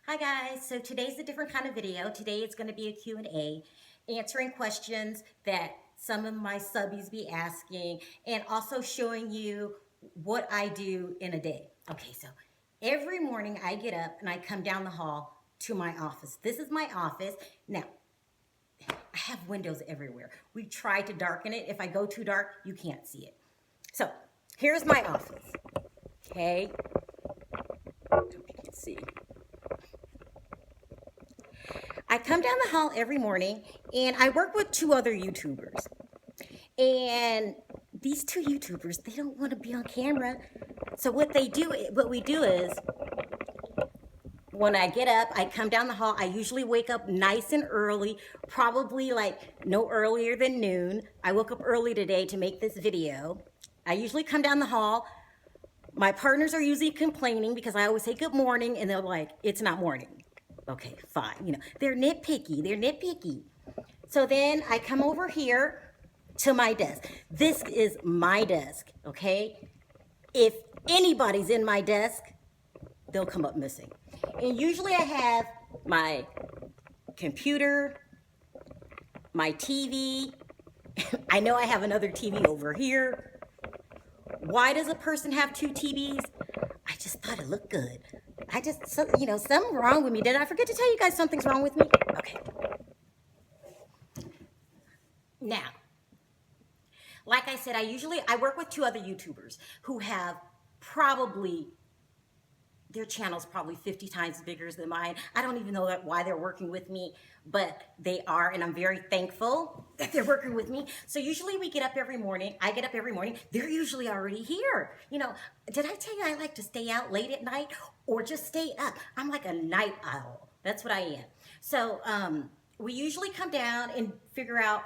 Hi guys, so today's a different kind of video. Today it's going to be a Q&A, answering questions that some of my subbies be asking and also showing you what I do in a day. Okay, so every morning I get up and I come down the hall to my office. This is my office. Now, I have windows everywhere. We try to darken it. If I go too dark, you can't see it. So here's my office, okay? I hope you can see. I come down the hall every morning and I work with two other YouTubers. And these two YouTubers, they don't want to be on camera. So what we do is when I get up, I come down the hall. I usually wake up nice and early, probably like no earlier than noon. I woke up early today to make this video. I usually come down the hall. My partners are usually complaining because I always say good morning and they're like, it's not morning. Okay, fine. You know, they're nitpicky. So then I come over here to my desk. This is my desk, okay? If anybody's in my desk, they'll come up missing. And usually I have my computer, my TV. I know I have another TV over here. Why does a person have two TVs? I just thought it looked good. Something wrong with me. Did I forget to tell you guys something's wrong with me? Okay. Now, like I said, I work with two other YouTubers who have their channel's probably 50 times bigger than mine. I don't even know why they're working with me, but they are, and I'm very thankful that they're working with me. So usually we get up every morning. I get up every morning. They're usually already here. You know, did I tell you I like to stay out late at night or just stay up? I'm like a night owl. That's what I am. So we usually come down and figure out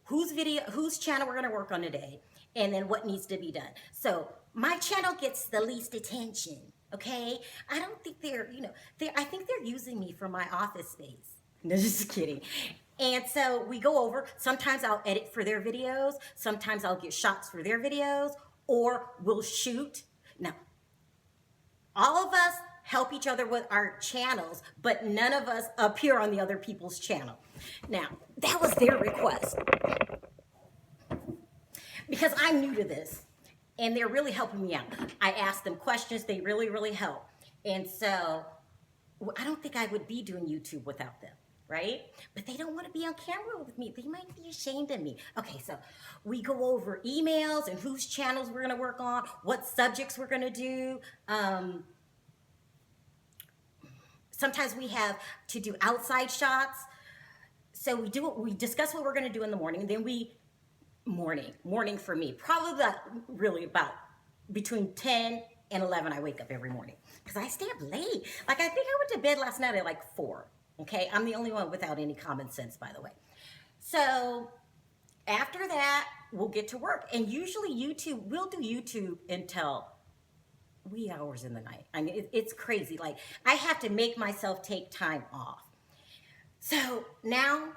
whose channel we're going to work on today, and then what needs to be done. So my channel gets the least attention. Okay, I don't think I think they're using me for my office space. No, just kidding. And so we go over, sometimes I'll edit for their videos, sometimes I'll get shots for their videos, or we'll shoot. Now, all of us help each other with our channels, but none of us appear on the other people's channel. Now, that was their request. Because I'm new to this. And they're really helping me out. I ask them questions. They really help. And so I don't think I would be doing YouTube without them, right? But they don't want to be on camera with me. They might be ashamed of me. Okay, so we go over emails and whose channels we're going to work on, what subjects we're going to do. Sometimes we have to do outside shots. So we discuss what we're going to do in the morning, and then morning for me, probably about between 10 and 11 I wake up every morning because I stay up late. Like I think I went to bed last night at like 4. Okay, I'm the only one without any common sense, by the way. So after that, we'll get to work, and usually we'll do YouTube until wee hours in the night. I mean, it's crazy. Like I have to make myself take time off. So now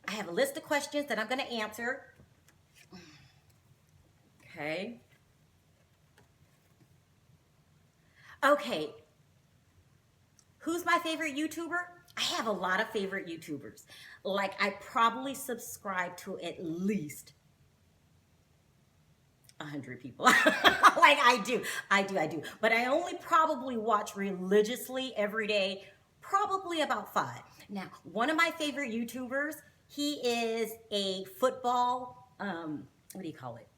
I have a list of questions that I'm going to answer. Okay. Who's my favorite YouTuber? I have a lot of favorite YouTubers. Like I probably subscribe to at least 100 people. Like I do. But I only probably watch religiously every day, probably about 5. Now, one of my favorite YouTubers, he is a football, what do you call it?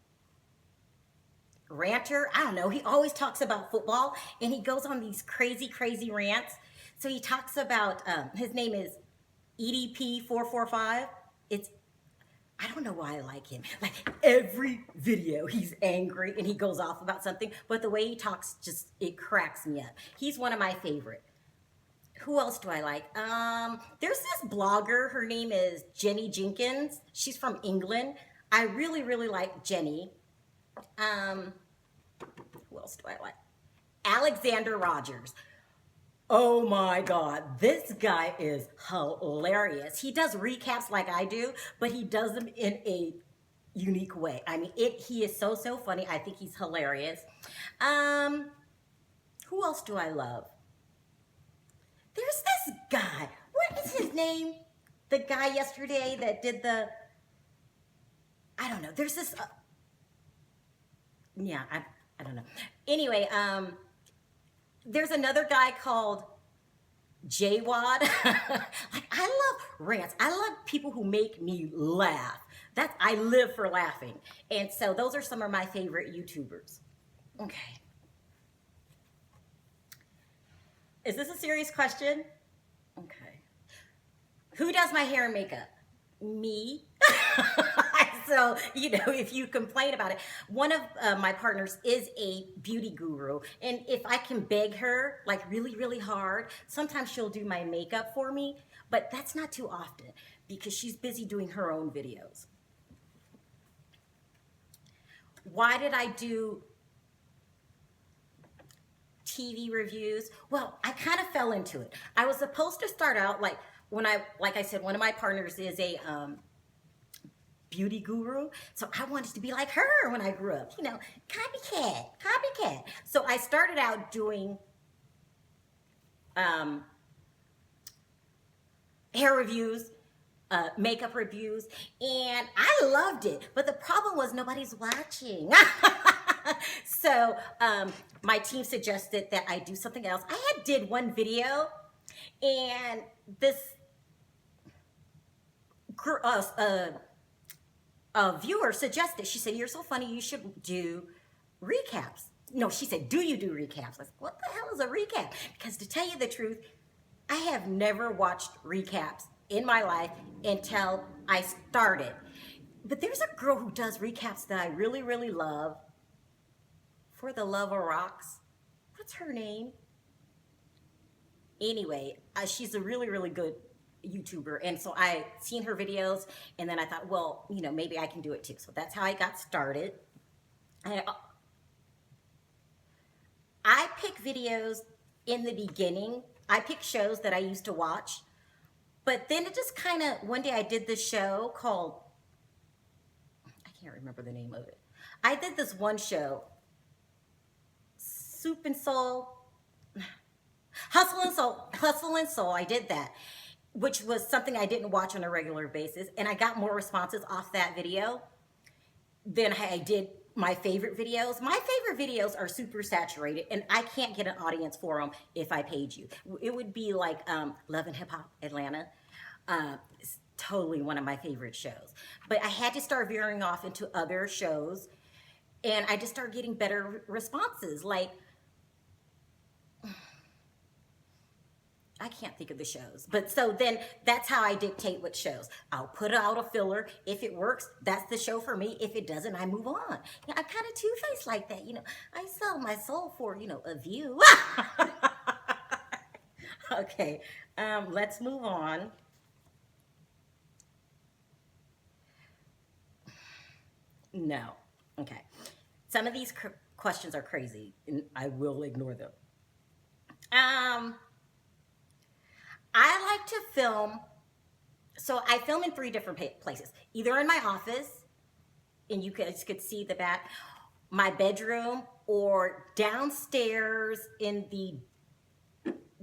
Ranter. I don't know. He always talks about football and he goes on these crazy rants. So he talks about, his name is EDP445. I don't know why I like him. Like every video he's angry and he goes off about something, but the way he talks it cracks me up. He's one of my favorite. Who else do I like? There's this blogger. Her name is Jenny Jenkins. She's from England. I really like Jenny. Who else do I like? Alexander Rogers. Oh my God, this guy is hilarious. He does recaps like I do, but he does them in a unique way. I mean, he is so funny. I think he's hilarious. Who else do I love? There's guy. What is his name? The guy yesterday that did the, I don't know. There's this, yeah, I don't know. Anyway, there's another guy called Jwad. Like, I love rants. I love people who make me laugh. I live for laughing. And so those are some of my favorite YouTubers. Okay. Is this a serious question? Okay. Who does my hair and makeup? Me. So, if you complain about it, one of my partners is a beauty guru. And if I can beg her, like really, really hard, sometimes she'll do my makeup for me. But that's not too often because she's busy doing her own videos. Why did I do TV reviews? Well, I kind of fell into it. I was supposed to start out like I said, one of my partners is a beauty guru. So I wanted to be like her when I grew up, copycat. So I started out doing hair reviews, makeup reviews, and I loved it. But the problem was nobody's watching. So my team suggested that I do something else. I did one video, and this viewer suggested, she said, "You're so funny, you should do recaps." No, she said, "Do you do recaps?" I said, "What the hell is a recap?" Because to tell you the truth, I have never watched recaps in my life until I started. But there's a girl who does recaps that I really, really love. For the Love of Rocks. What's her name? Anyway, she's a really, really good YouTuber. And so I seen her videos, and then I thought, well, maybe I can do it too. So that's how I got started. I pick videos in the beginning. I pick shows that I used to watch. But then it just kind of, one day I did this show called, I can't remember the name of it. I did this one show, Soup and Soul, Hustle and Soul. I did that, which was something I didn't watch on a regular basis. And I got more responses off that video than I did my favorite videos. My favorite videos are super saturated, and I can't get an audience for them if I paid you. It would be like Love and Hip Hop Atlanta. It's totally one of my favorite shows. But I had to start veering off into other shows, and I just started getting better responses. Like, I can't think of the shows. But so then that's how I dictate what shows. I'll put out a filler. If it works, that's the show for me. If it doesn't, I move on. I'm kind of two-faced like that. I sell my soul for, a view. Okay, let's move on. No. Okay. Some of these questions are crazy, and I will ignore them. I like to film, so I film in 3 different places. Either in my office, and you guys could see the back, my bedroom, or downstairs in the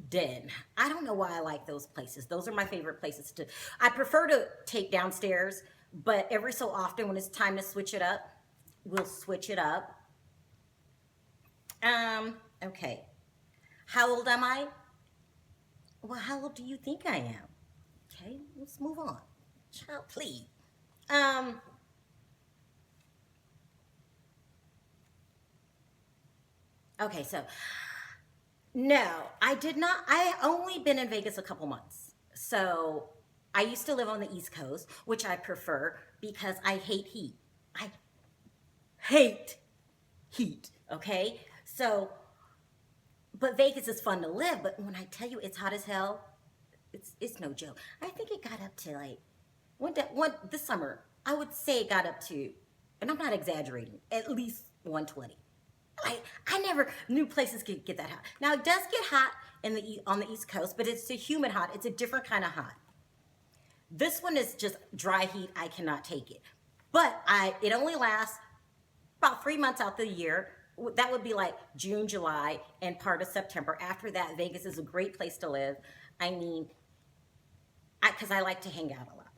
den. I don't know why I like those places. Those are my favorite places to. I prefer to tape downstairs, but every so often when it's time to switch it up, we'll switch it up. Okay. How old am I? Well, how old do you think I am? Okay, let's move on. Child, please. Okay, so no, I did not. I only been in Vegas a couple months. So I used to live on the East Coast, which I prefer because I hate heat. I hate heat, okay? So, but Vegas is fun to live, but when I tell you it's hot as hell, it's no joke. I think it got up to like, this summer, I would say it got up to, and I'm not exaggerating, at least 120. I never knew places could get that hot. Now, it does get hot on the East Coast, but it's a humid hot. It's a different kind of hot. This one is just dry heat. I cannot take it. But it only lasts about 3 months out the year. that would be like June, July, and part of September. After that, Vegas is a great place to live. I mean, because I like to hang out a lot.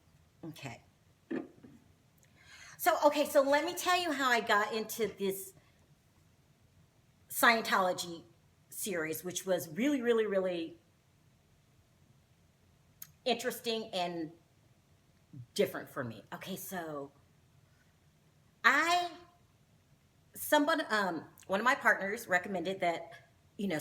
Okay. So let me tell you how I got into this Scientology series, which was really, really, really interesting and different for me. Okay, so I someone one of my partners recommended that,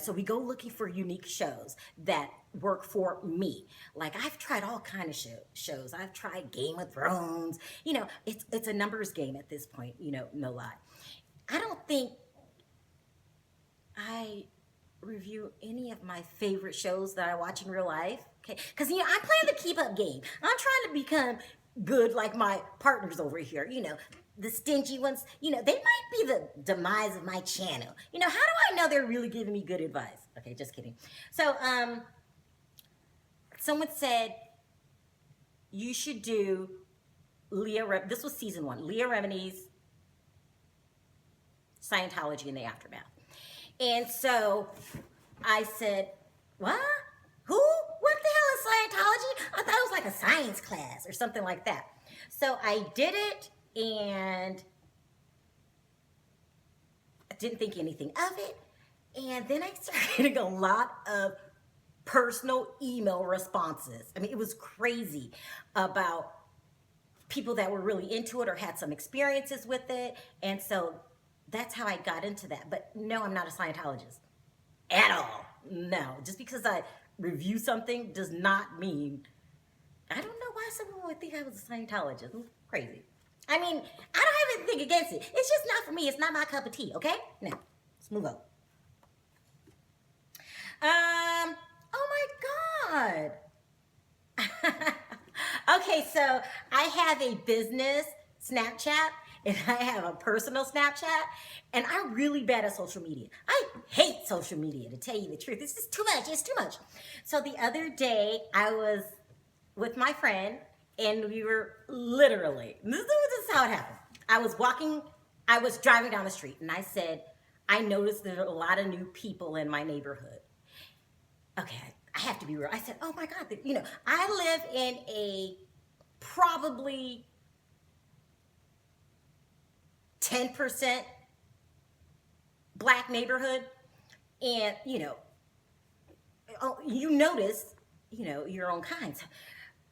so we go looking for unique shows that work for me. Like, I've tried all kind of shows. I've tried Game of Thrones. It's a numbers game at this point, no lie. I don't think I review any of my favorite shows that I watch in real life. Okay, because I'm playing the keep up game. I'm trying to become good like my partners over here. The stingy ones. They might be the demise of my channel. How do I know they're really giving me good advice? Okay, just kidding. So someone said you should do this was season 1, Leah Remini's Scientology in the Aftermath. And so I said, what? Who? What the hell is Scientology? I thought it was like a science class or something like that. So I did it, and I didn't think anything of it. And then I started getting a lot of personal email responses. I mean, it was crazy about people that were really into it or had some experiences with it. And so that's how I got into that. But no, I'm not a Scientologist at all. No, just because I review something does not mean, I don't know why someone would think I was a Scientologist. It's crazy. I mean, I don't have anything against it. It's just not for me. It's not my cup of tea, okay? Now, let's move on. Oh my God. Okay, so I have a business Snapchat and I have a personal Snapchat, and I'm really bad at social media. I hate social media, to tell you the truth. It's just too much. It's too much. So the other day, I was with my friend, and we were literally, this is how it happened. I was driving down the street, and I said, I noticed there are a lot of new people in my neighborhood. Okay, I have to be real. I said, oh my God, I live in a probably 10% black neighborhood, and you notice your own kind. So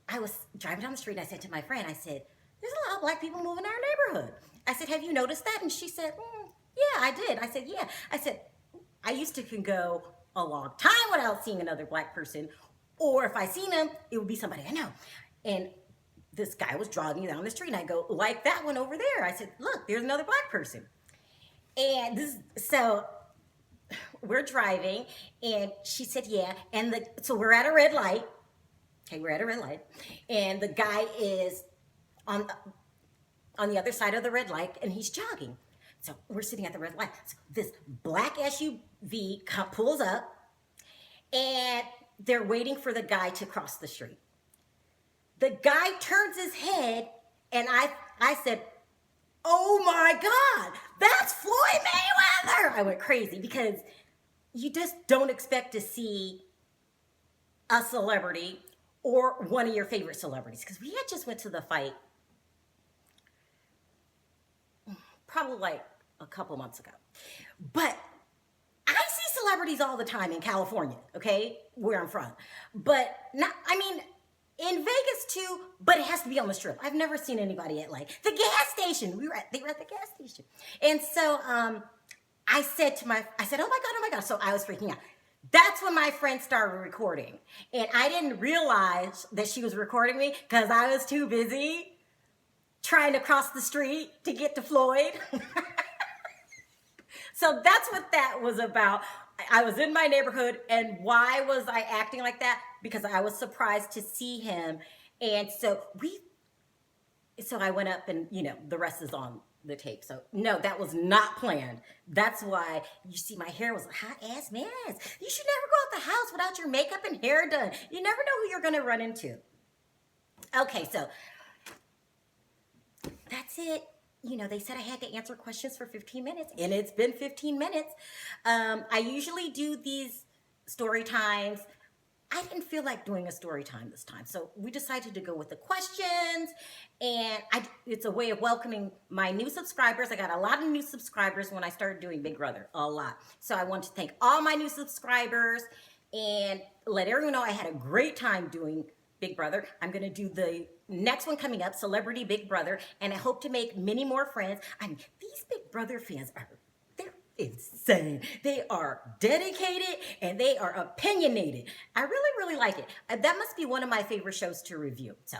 I was driving down the street, and I said to my friend, I said, there's a lot of black people moving in our neighborhood. I said, have you noticed that? And she said, yeah, I did. I said, yeah. I said, I used to can go a long time without seeing another black person, or if I seen them, it would be somebody I know. And this guy was jogging down the street, and I go, like that one over there. I said, look, there's another black person. And so we're driving, and she said, yeah. And so we're at a red light. Okay, we're at a red light. And the guy is on the other side of the red light, and he's jogging. So we're sitting at the red light. So this black SUV pulls up, and they're waiting for the guy to cross the street. The guy turns his head, and I said, oh my God, that's Floyd Mayweather. I went crazy because you just don't expect to see a celebrity or one of your favorite celebrities, because we had just went to the fight probably like a couple months ago. But I see celebrities all the time in California, okay, where I'm from. But in Vegas too, but it has to be on the Strip. I've never seen anybody at like the gas station. They were at the gas station. And so I said, oh my God. So I was freaking out. That's when my friend started recording. And I didn't realize that she was recording me because I was too busy trying to cross the street to get to Floyd. So that's what that was about. I was in my neighborhood, and why was I acting like that? Because I was surprised to see him. And so I went up, and the rest is on the tape. So no, that was not planned. That's why you see my hair was a hot ass mess. You should never go out the house without your makeup and hair done. You never know who you're going to run into. Okay, so that's it. they said I had to answer questions for 15 minutes, and it's been 15 minutes. I usually do these story times. I didn't feel like doing a story time this time, so we decided to go with the questions, and it's a way of welcoming my new subscribers. I got a lot of new subscribers when I started doing Big Brother, a lot. So I want to thank all my new subscribers and let everyone know I had a great time doing Big Brother. I'm going to do the next one coming up, Celebrity Big Brother, and I hope to make many more friends. I mean, these Big Brother fans they're insane. They are dedicated and they are opinionated. I really, really like it. That must be one of my favorite shows to review. So,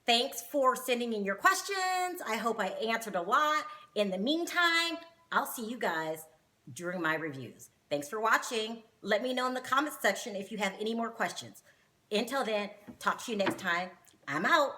thanks for sending in your questions. I hope I answered a lot. In the meantime, I'll see you guys during my reviews. Thanks for watching. Let me know in the comments section if you have any more questions. Until then, talk to you next time. I'm out.